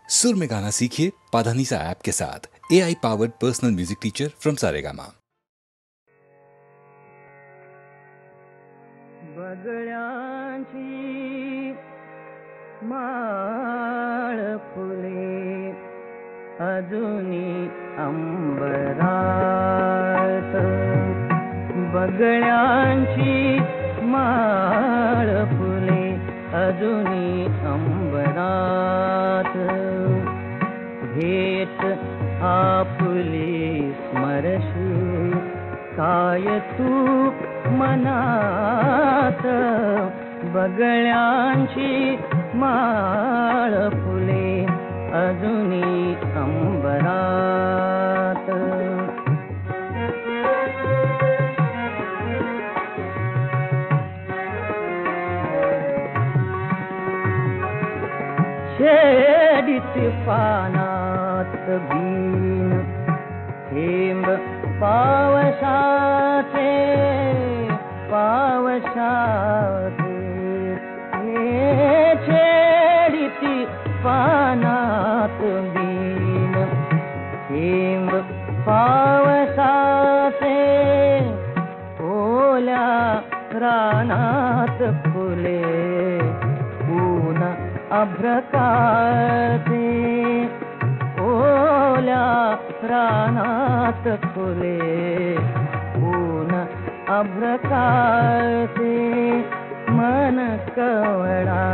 सुर में गाना सीखिए पाधानीसा ऐप के साथ। AI powered personal music teacher from Saregama. बगळ्यांची माळ फुले अजूनी अंबरात, बगळ्यांची माळ फुले अजूनी अंबरात, भेट आपली स्मरशी काय तू मनात, बगळ्यांची माळ फुले अजूनी अंबरात. शेडित पानात बीन थेंब पावसाचे, पावसाचे छेडित पानात बीन थेंब पावसाचे, ओल्या रानात फुले ऊन अभ्रकाचे, ओल्या रानात फुले ऊन अभ्रकाचे, मन कवळा,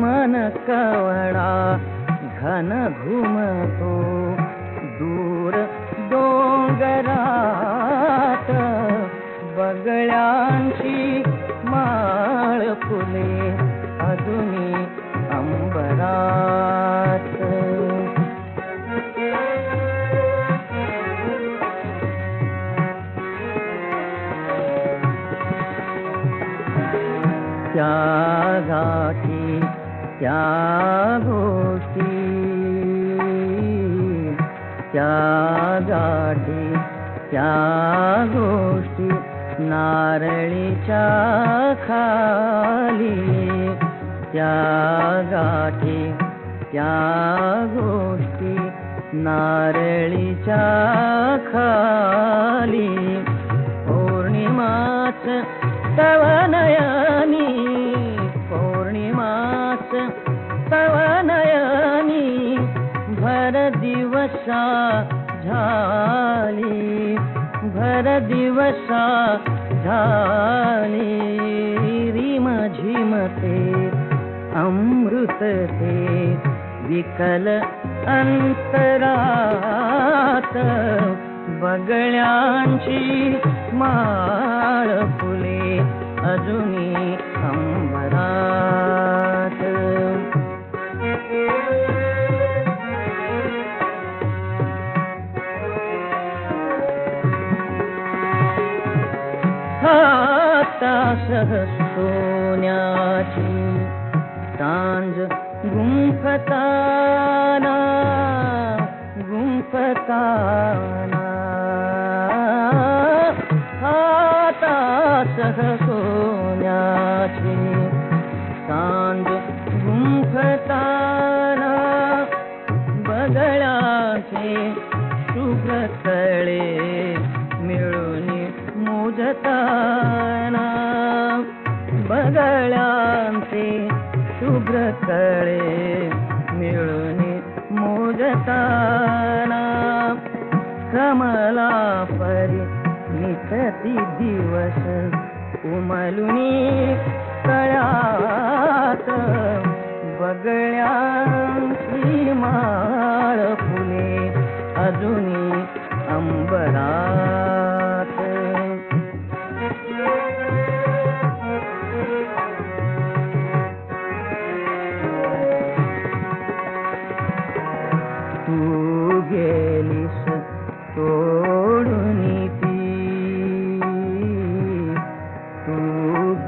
मन कवळा घन घुमतो दूर डोंगरात, बगळ्यांची माळ फुले अजूनी अंबरात. त्या गाठी त्या गोष्टी, त्या गाठी त्या गोष्टी नारळीच्या खाली, त्या गाठी त्या गोष्टी नारळीच्या खाली, पौर्णिमाच तव नयनी, पौर्णिमाच तव नयनी भर दिवसा झाली, भर दिवसा झाली, रिम झिमते अमृत ते विकल अंतरात, बगळ्यांची माळ फुले अजूनी अंबरात. हातासह सोन्याची टांज गुंफताना, गुंफताना, हातासह सोन्याची टांज गुंफताना, बगळ्यांचे शुभ्र तळे मिळून मोजताना, बगळ्यांचे शुभ्र तळे मिळून मोजताना, कमला परी निखती दिवस उमलुनी तळ्यात, बगळ्यांची माळ फुले अजूनी अंबरात. तू गेलीस तोडून ती, तू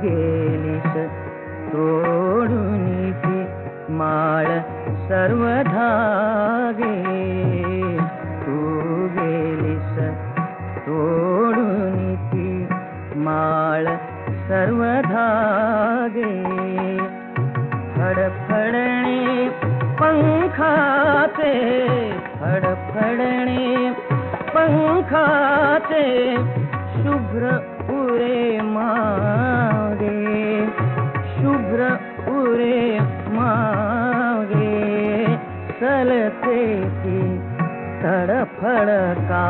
गेलीस तोडून फडफडणे पंखाचे, फडफडणे पंखाचे, शुभ्र उरे मागे, शुभ्र उरे मागे, चलते ती तडफडका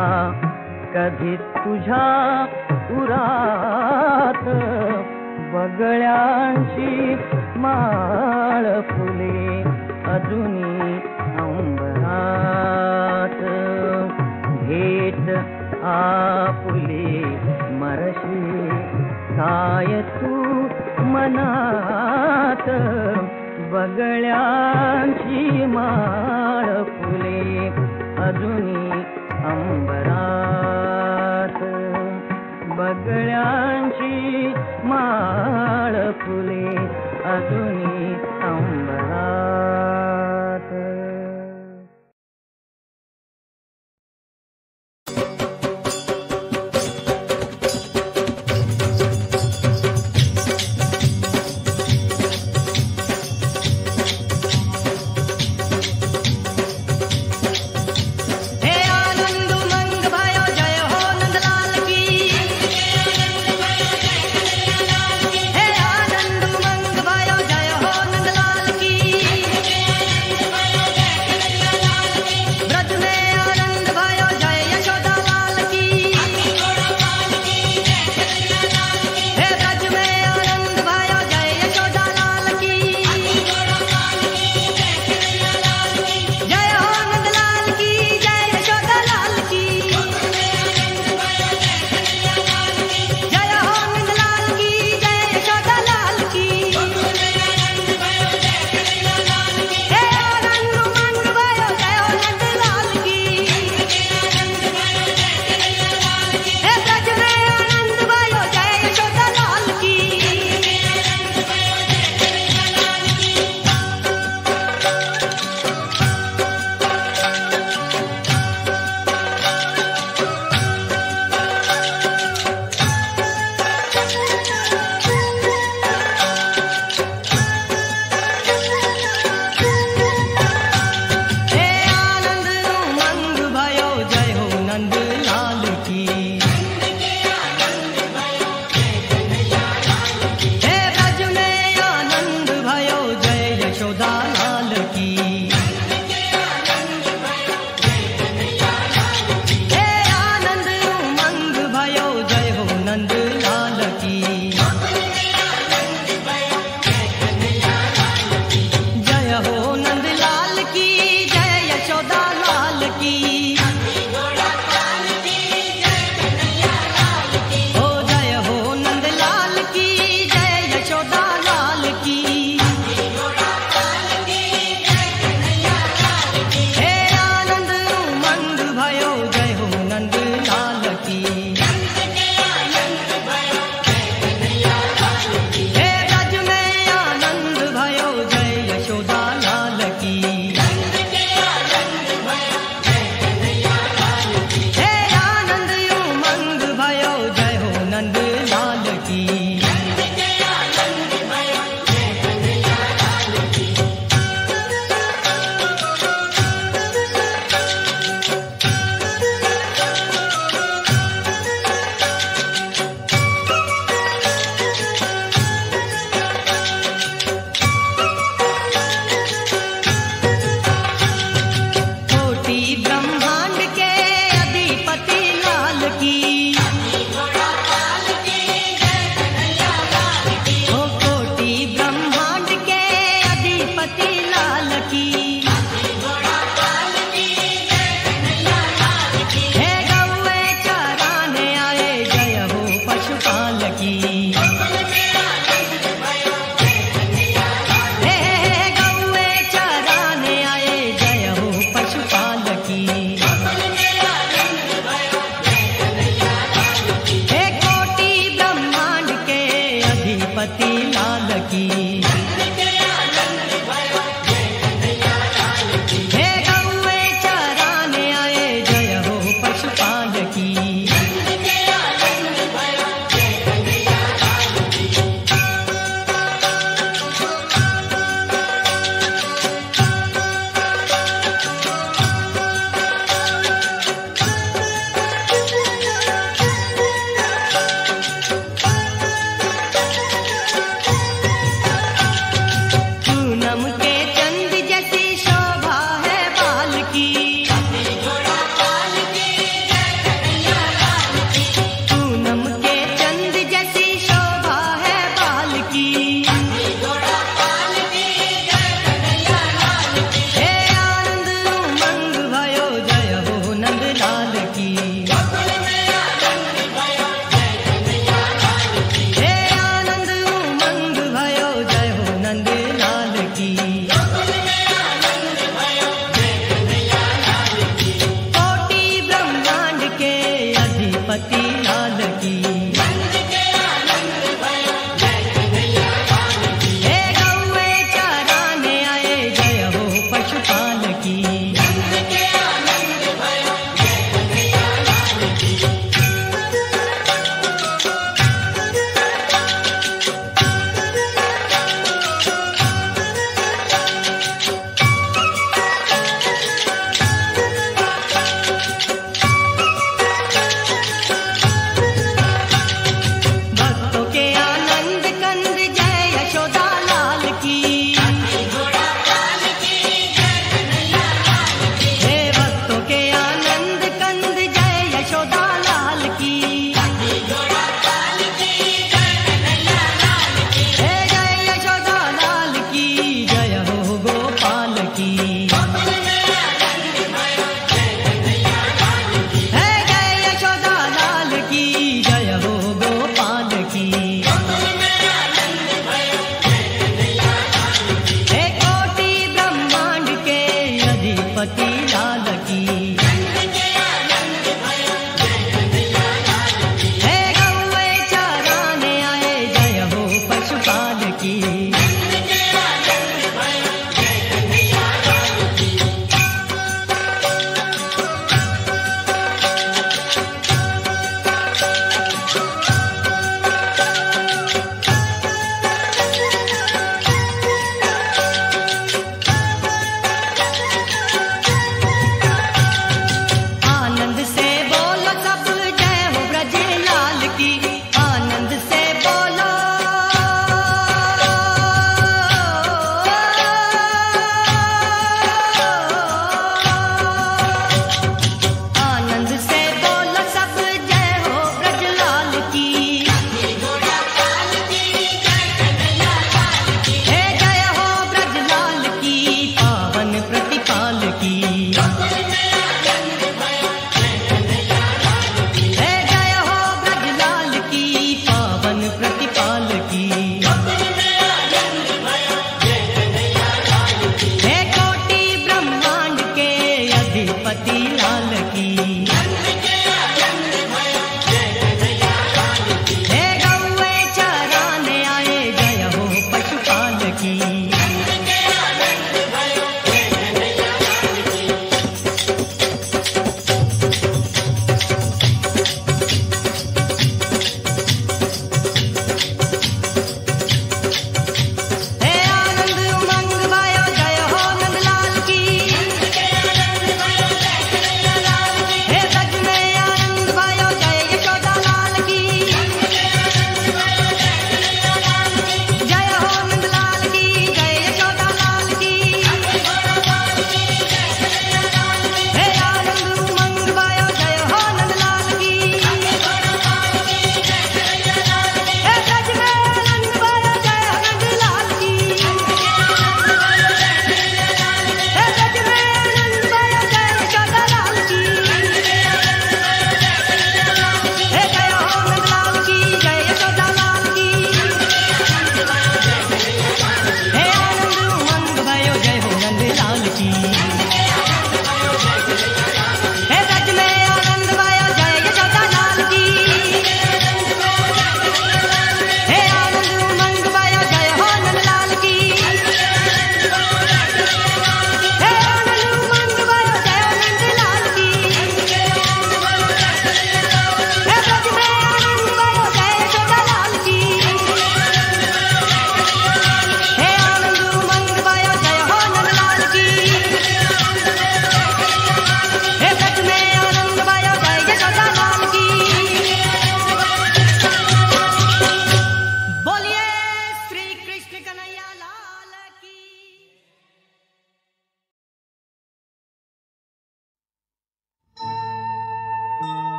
कधी तुझ्या उरात, बगळ्यांची माळ फुले अजूनी अंबरात, भेट आपुली मरशी काय तू मनात, बगळ्यांची माळ फुले अजूनी अंबरात, बगळ्यांची माळ फुले अजूनी अंबरात. जय पूनम के चंद जैसी शोभा है बाल की, पूनम के चंद जैसी शोभा है बाल की। हे आनंद उमंग भयो जय हो नंदलाल की, हे आनंद उमंग भयो जय हो नंदलाल की।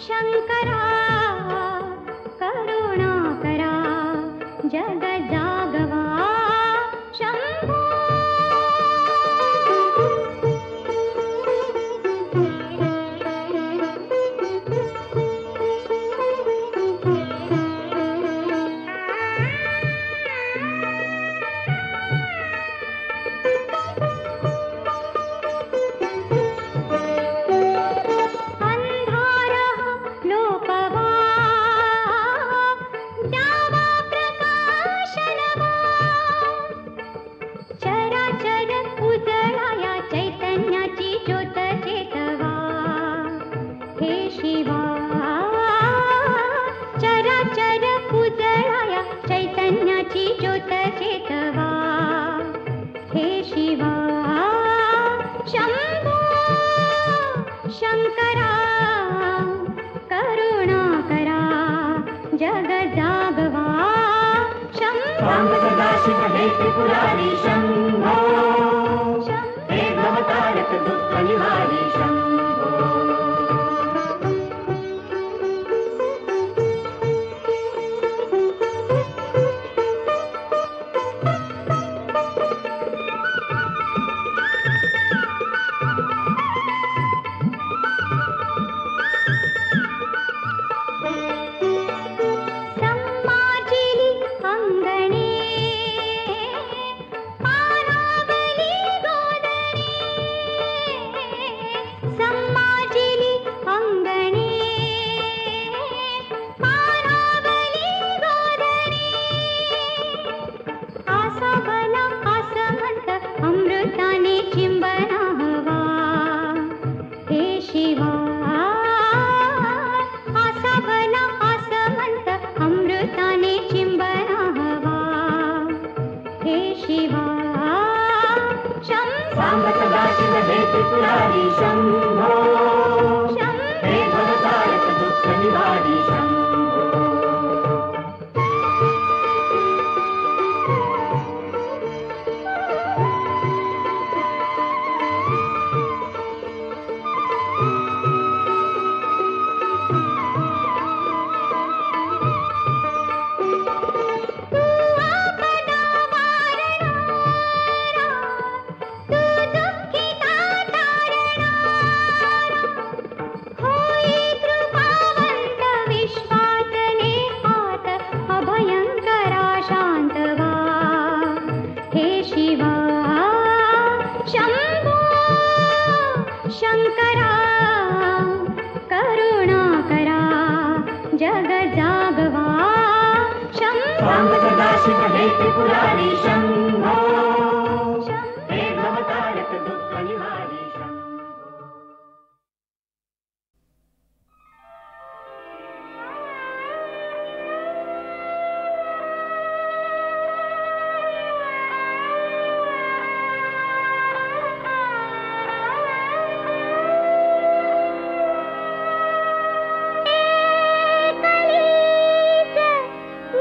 शंकरा करुणाकरा जग जागवा शंभो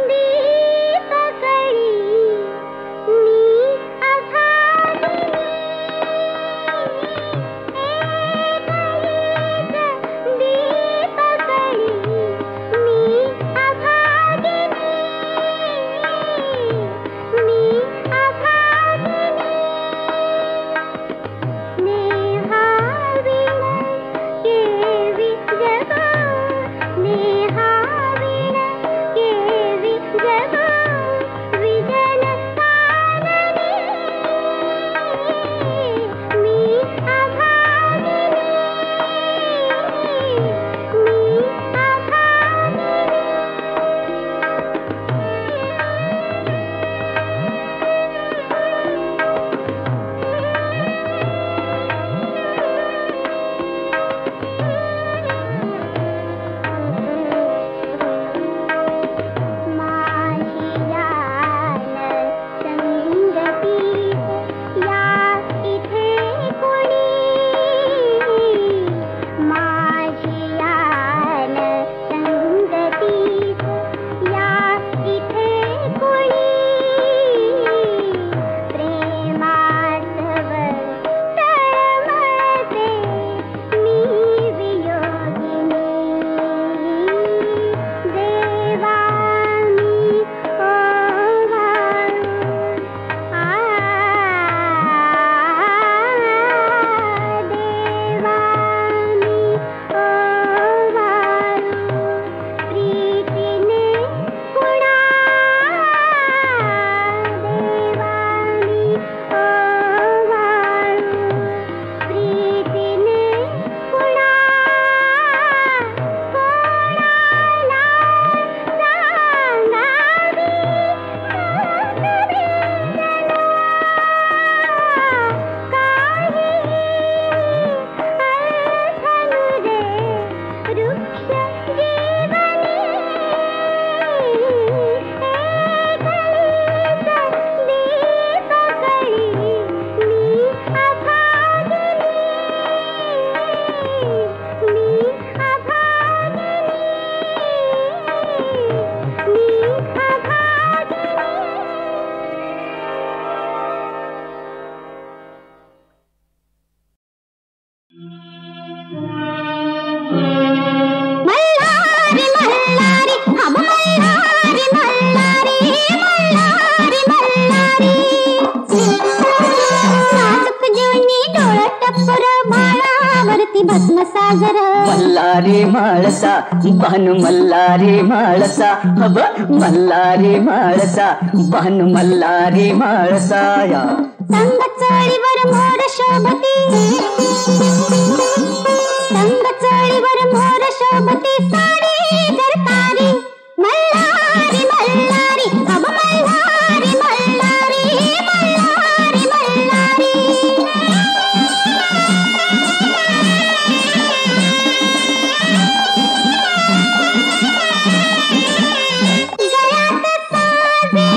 दीप करी मल्लारी माळसा भानु मल्लारी माळसा हब मल्लारी माळसा भानु मल्लारी माळसा या संग चळीवर मोर शोभती संग चळीवर मोर शोभती साडी जरतारी मल्लारी मल्लारी अब मल्लारी मल्लारी मल्लारी मल्लारी गळ्यात साजे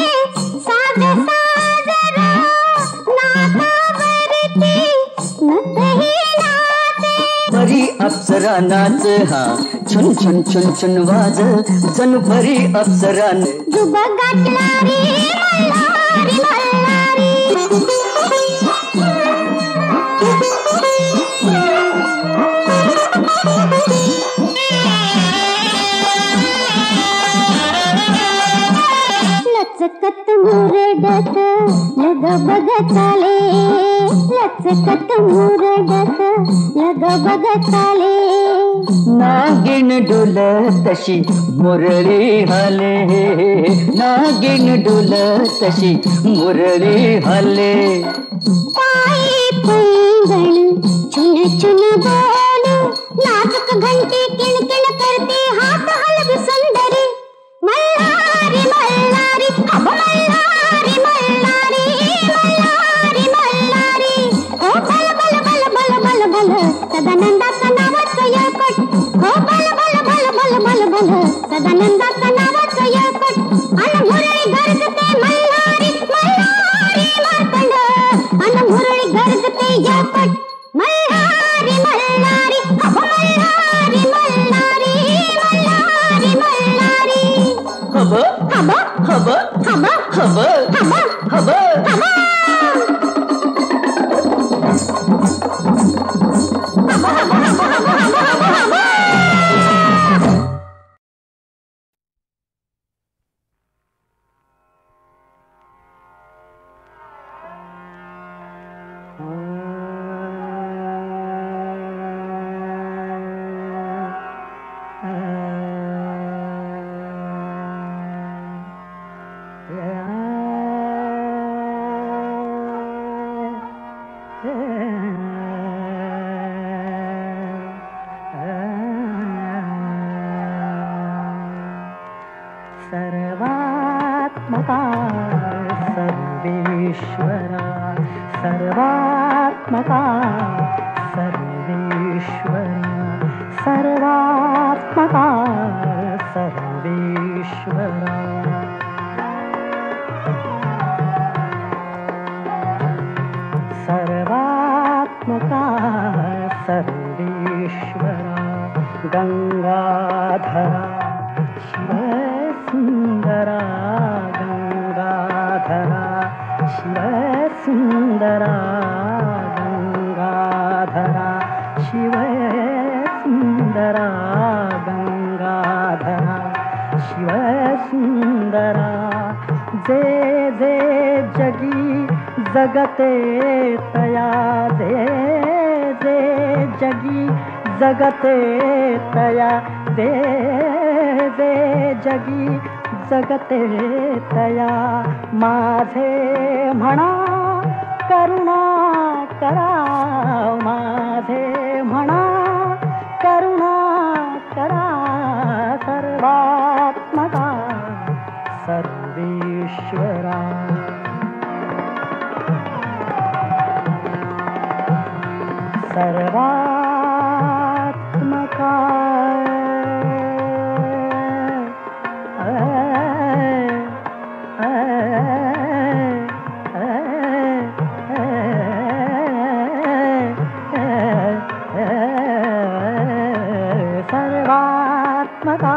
साज साजरा नाकावरती नसही नाचे परी अप्सरा नाच हा छुन छुन छुन छुन वाज जणू परी अप्सरा जुब गाठलारी मल्हारी मल्हारी लचकत मुरडत लग बग चाले लचकत मुरडत लग बग चाले नागिन डुल तशी मुरली हले नागिन डुल तशी मुरली हले पायी पैंगण चुन चुन बोल नाजुक घंटी किणकिण करते हाथ हलवी सुंदरी मल्हारी मल्हारी अब मल्हारी मल्हारी मल्हारी मल्हारी ओ बल बल बल बल बल बल सदानंदाचं नावाचं यळकट हो बल बल बल बल बल बल सदानंदाचं नावाचं यळकट अन मुरळी गरजते मल्हारी मल्हारी मार्तंड अन मुरळी गरजते यळकट मल्हारी मल्हारी अब मल्हारी मल्हारी मल्हारी मल्हारी हब हब हब हब हब हब हब हब सर्वात्मका सर्वेश्वरा सर्वात्मका सर्वेश्वरा सर्वात्मका सर्वेश्वरा सर्वात्मका सर्वेश्वरा गंगाधरा शिवसुंदरा गंगाधरा शिवसुंदरा गंगाधरा शिवसुंदरा गंगाधरा शिवसुंदरा जे जे जगी जगते तया जे जे जगी जगते तया जे जे जगी जगते तया माझे म्हणा करुणा करा माझे म्हणा करुणा करा सर्वात्मका सर्वेश्वरा सर्वात्मका सर्वात्मका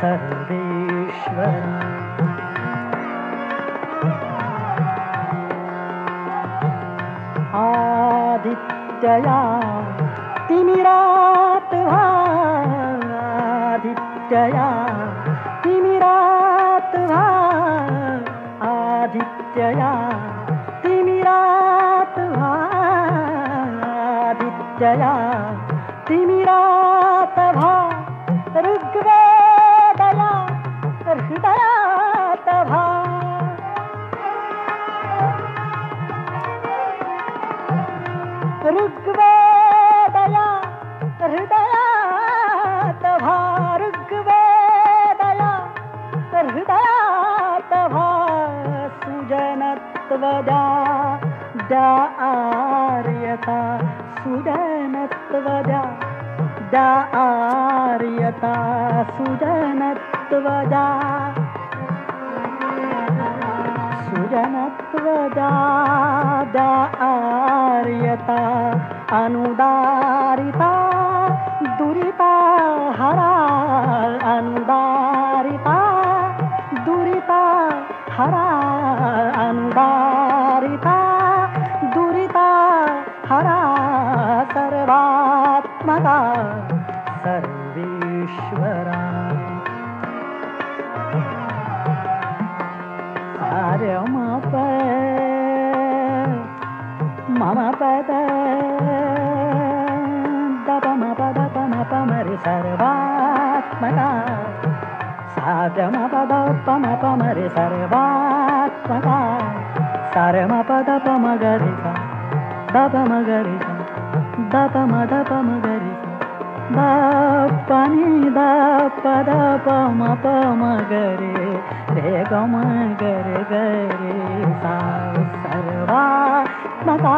सर्वेश्वरा आदित्यया तिमिरात व्हा आदित्यया तिमिरात व्हा आदित्यया तिमिरात व्हा आदित्यया तिमिरात ऋग्वेदया हृदयात सुजनत्वदा द्या आर्यता सुजनत्वदा द्या आर्यता सुजनत्वदा सुजनत्वदा द्या आर्यता अनुदारिता दुरिता हरा अनुदारिता दुरिता हरा अनुदारिता दुरिता हरा सर्वात्मका सर्वेश्वरा आर्य मम पद दपम पद पम पमरि सर्वात्मका साधम पद पम पमरि सर्वात्मका सारम पद पम गरिसा दपम गरिसा दपम दपम गरिसा दपनि दपद पम पम गरे रे गम गरे गरे सा सर्वात्मका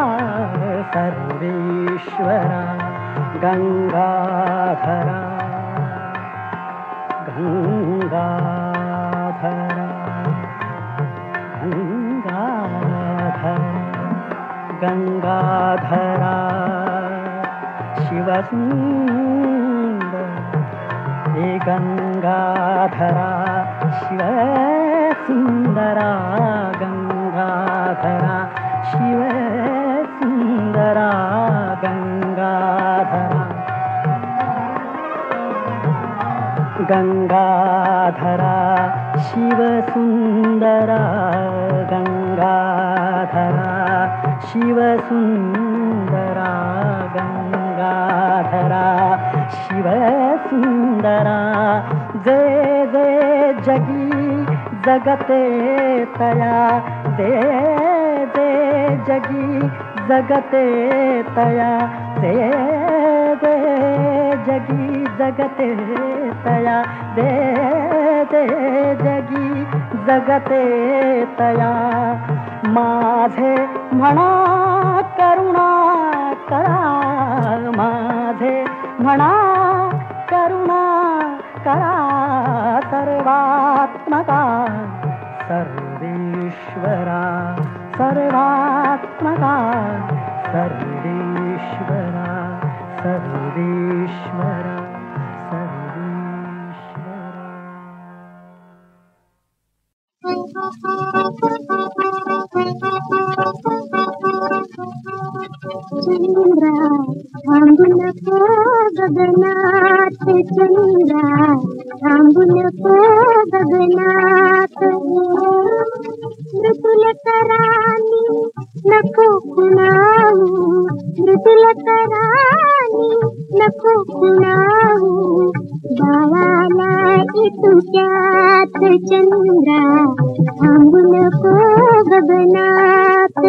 सर्वेश्वरा गंगाधरा गंगाधरा गंगाधरा गंगाधरा शिवसुंदर हे गंगाधरा शिवसुंदरा गंगाधरा शिवसुंदरा गंगाधरा गंगाधरा शिवसुंदरा गंगाधरा शिवसुंदरा गंगाधरा शिवसुंदरा जय जय जगी जगते तया दे दे जगी जगते तया दे दे जगी जगते तया दे दे जगी जगते तया माझे म्हणा करुणा करा माझे म्हणा करुणा करा सर्वात्मका सर्वेश्वरा सर्वात्मका सर्वेश्वरा सर्वेश्वरा चंद्रा थांबू नको गगनात चंद्रा थांबू नको गगनात मृदुल करानी नको कुणाहू मृदुल करानी नको कुणाहू बाळाला इतुक्यात चंद्रा थांबू नको गगनात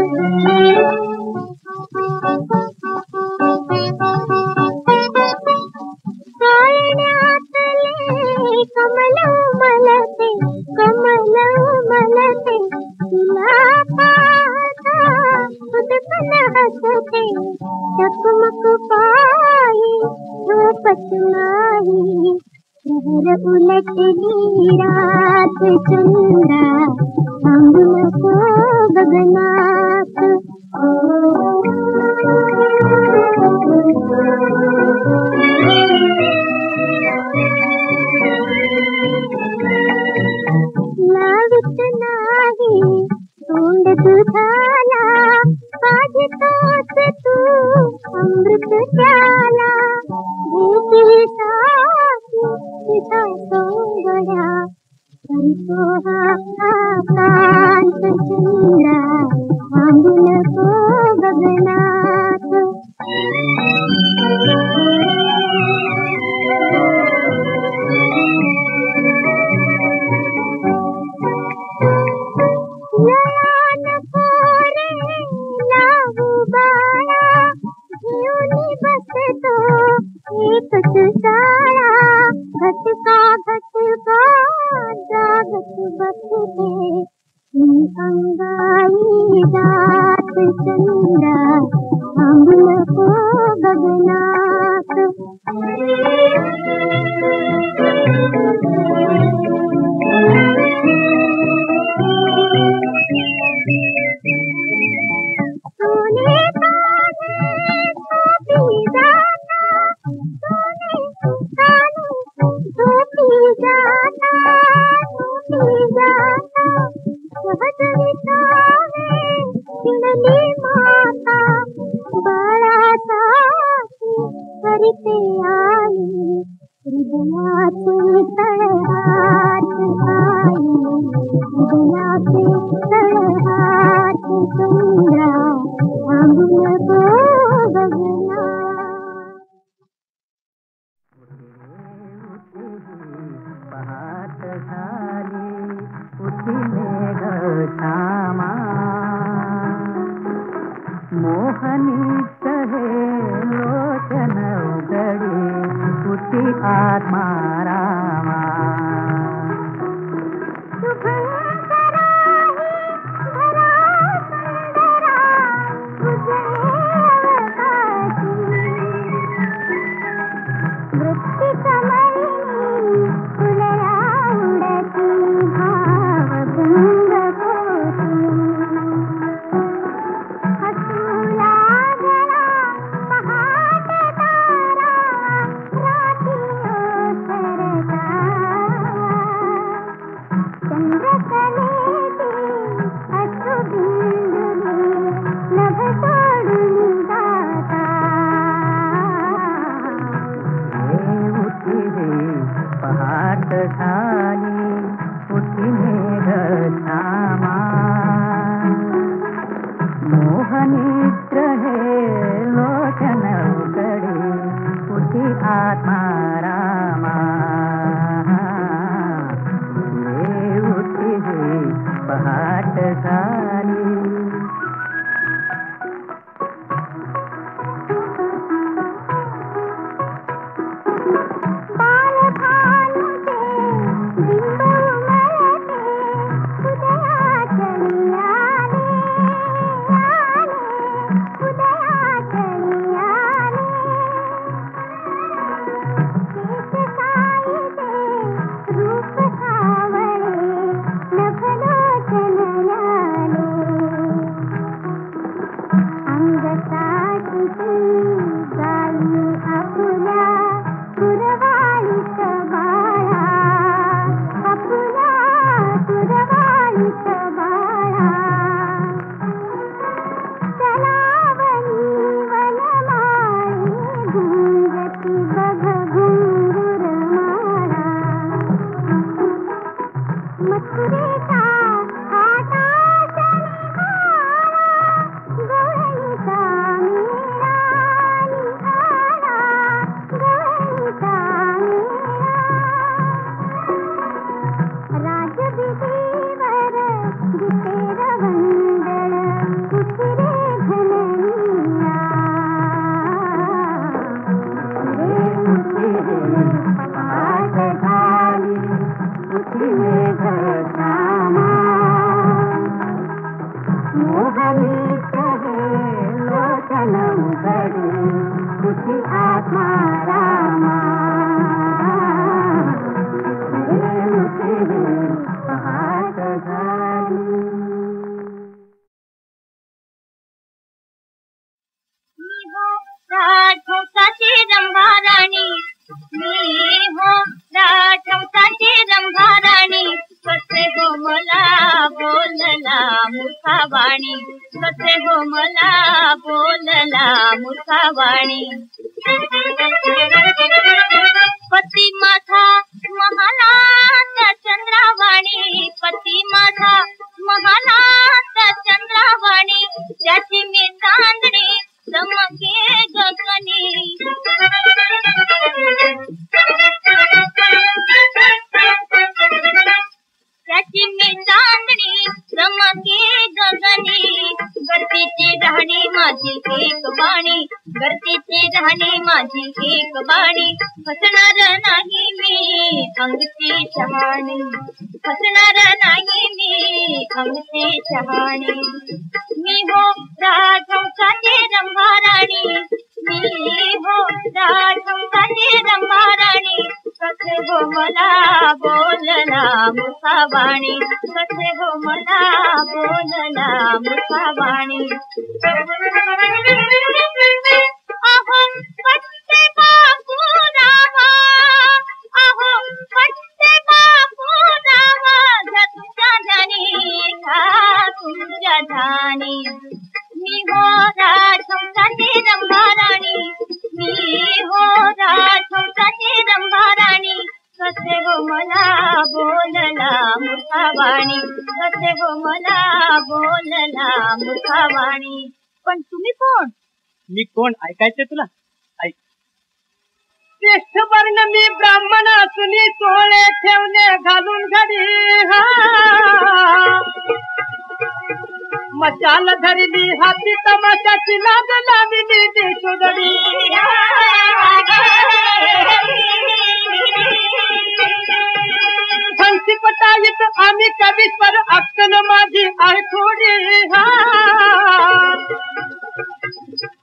काळण्यातले कमल उमलते तुला पाहता उदकन हसते चकमक पायी झोपत नाही प्रहर उलटली रात चंद्रा थांबू नको गगनात लावित नाही तोंड दुधाला पाहिजे तोच तू अमृत प्याला भेटी साथी तुझा सोंगड्या करतो हा कांत चंद्रा थांबू नको गगनात बसतो एकच साळा घटका घटका जागत बसते अंगाई दात चंद्रा आंबुल को गगनात सोने कसे हो मला बोलला मुखावाणी पती माझा महानाथ चंद्रावाणी पती माझा महानाथ चंद्रावाणी त्याची मी चांदणी चमके गगनी त्याची मी चांदणी चमके गगनी गर्दीची राहणी माझी एक बाणी गर्दीची राहणी माझी एक बाणी फसणार नाही मी अंगची शहाणी फसणार नाही मी अंगची शहाणी मी हो राजहंसाची रंभाराणी मी हो राजहंसाची रंभाराणी कसे हो मला बोलला मुखावाणी कसे हो मला बोलला मुखावाणी अहो पट्टे बापू रामा अहो पट्टे बापू रामा घ्या तुमच्या जाणी का तुमच्या जाणी मी हो राजहंसाची रंभाराणी मी हो राजहंसाची रंभाराणी कसे हो मला बोलला मुखावाणी कसे हो मला बोलला मुखावाणी पण तुम्ही कोण मी कोण ऐकायचे तुला ऐक श्रेष्ठ वर्ण मी ब्राह्मण असून सोळे ठेवणे घालून घरी मशाल धरली हाती तमाशाची लाज लावली देशोदरी हंसी पटाईत आम्ही कवीश्वर अक्कल माझी आहे थोडी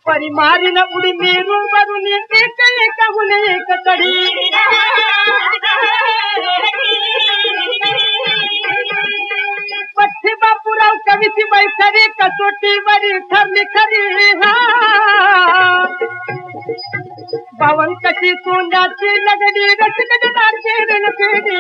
परी मारीन उडी मेरू वरून एक एकहून एक तडी पठ्ठे बापूराव कवीची बैठरी कसोटीवरी ठरली खरी पावन कशी सोन्याची लगडी रचगडणाची रणखेडी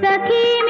सखी